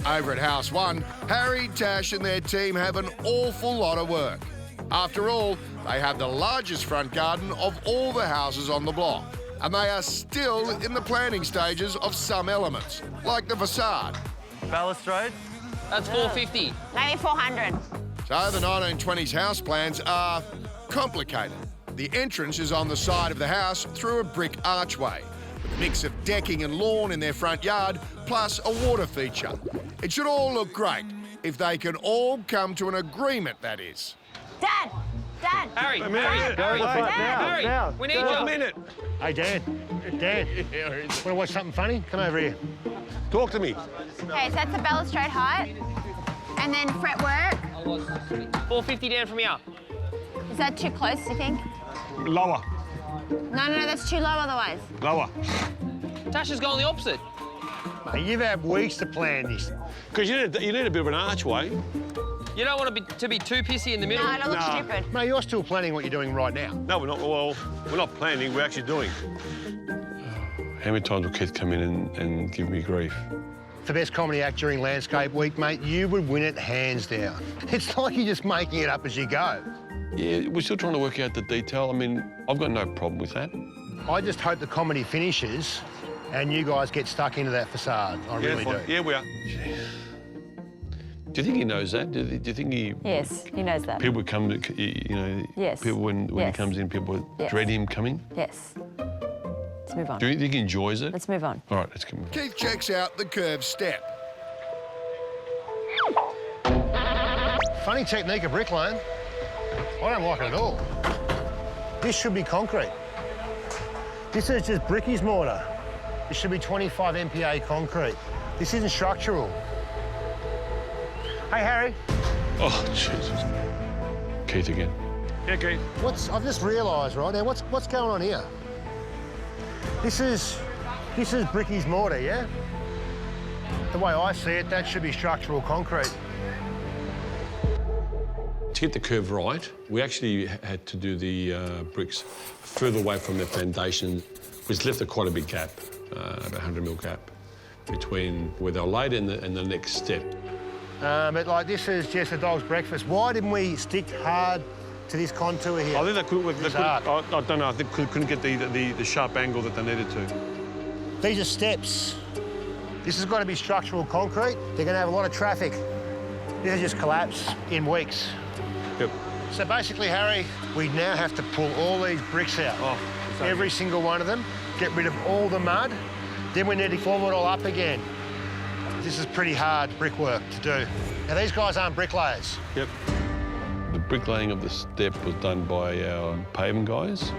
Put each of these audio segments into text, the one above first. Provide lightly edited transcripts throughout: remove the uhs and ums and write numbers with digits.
Over at House 1, Harry, Tash and their team have an awful lot of work. After all, they have the largest front garden of all the houses on the block, and they are still in the planning stages of some elements, like the facade. Balustrade? That's $450. Maybe 400. So the 1920s house plans are complicated. The entrance is on the side of the house through a brick archway, with a mix of decking and lawn in their front yard, plus a water feature. It should all look great, if they can all come to an agreement, that is. Dad! Dad! Harry! Now. We need you. 1 minute. Hey, Dan. Dan. Want to watch something funny? Come over here. Talk to me. Okay, so that's the balustrade height. And then fretwork. $450 down from here. Is that too close, do you think? Lower. No, that's too low otherwise. Lower. Tash has gone the opposite. Mate, you've had weeks to plan this. Because you need a bit of an archway. You don't want to be too pissy in the middle. No, it'll look stupid. Mate, you're still planning what you're doing right now. No, we're not. Well, we're not planning, we're actually doing. How many times will Keith come in and give me grief? For Best Comedy Act during Landscape Week, mate, you would win it hands down. It's like you're just making it up as you go. Yeah, we're still trying to work out the detail. I mean, I've got no problem with that. I just hope the comedy finishes and you guys get stuck into that facade. I really do. Yeah, we are. Do you think he knows that? Do you think he... Yes, he knows that. People come to, you know... Yes. People, when he Yes. comes in, people Yes. dread him coming? Yes. Let's move on. Do you think he enjoys it? Let's move on. All right, let's come on. Keith checks out the curved step. Funny technique of bricklaying. I don't like it at all. This should be concrete. This is just brickies mortar. This should be 25 MPa concrete. This isn't structural. Hey, Harry. Oh, Jesus. Keith again. Yeah, Keith. I've just realised right now, what's going on here? This is brickies mortar, yeah? The way I see it, that should be structural concrete. To get the curve right, we actually had to do the bricks further away from the foundation, which left quite a big gap, about 100 mil gap, between where they were laid and the next step. But like this is just a dog's breakfast. Why didn't we stick hard to this contour here? I think they couldn't, hard. I don't know, I think couldn't get the sharp angle that they needed to. These are steps. This has got to be structural concrete. They're going to have a lot of traffic. This will just collapse in weeks. Yep. So basically, Harry, we now have to pull all these bricks out. Oh, exactly. Every single one of them, get rid of all the mud. Then we need to form it all up again. This is pretty hard brickwork to do. Now, these guys aren't bricklayers. Yep. The bricklaying of the step was done by our paving guys.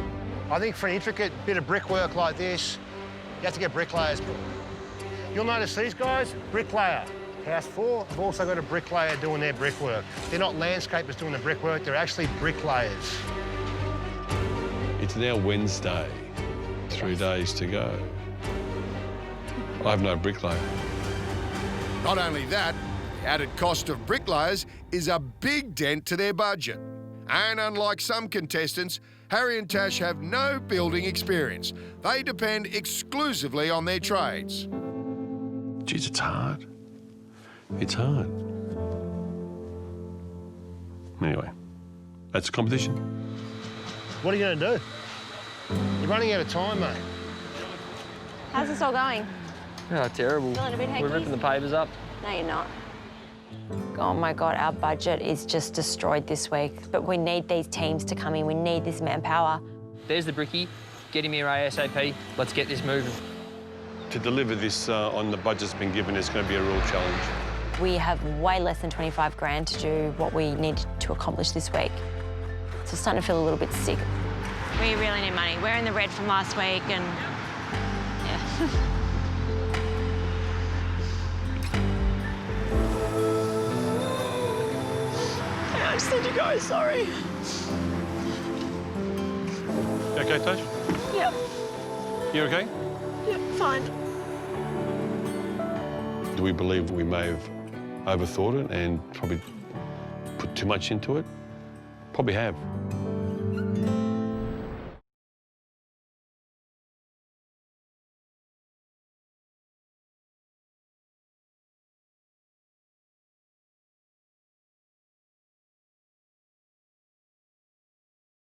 I think for an intricate bit of brickwork like this, you have to get bricklayers. You'll notice these guys, bricklayer. House 4 have also got a bricklayer doing their brickwork. They're not landscapers doing the brickwork, they're actually bricklayers. It's now Wednesday, 3 days to go. I have no bricklayer. Not only that, the added cost of bricklayers is a big dent to their budget. And unlike some contestants, Harry and Tash have no building experience. They depend exclusively on their trades. Geez, it's hard. It's hard. Anyway, that's a competition. What are you going to do? You're running out of time, mate. How's this all going? Oh, terrible. Feeling a bit We're hectic? ripping the pavers up. No, you're not. Oh my God, our budget is just destroyed this week. But we need these teams to come in. We need this manpower. There's the brickie. Get him here ASAP. Let's get this moving. To deliver this on the budget that's been given is going to be a real challenge. We have way less than 25 grand to do what we need to accomplish this week. So it's starting to feel a little bit sick. We really need money. We're in the red from last week and, yeah. I just said you guys, sorry. You okay, Tash? Yep. You okay? Yep, fine. Do we believe we may have overthought it and probably put too much into it? Probably have.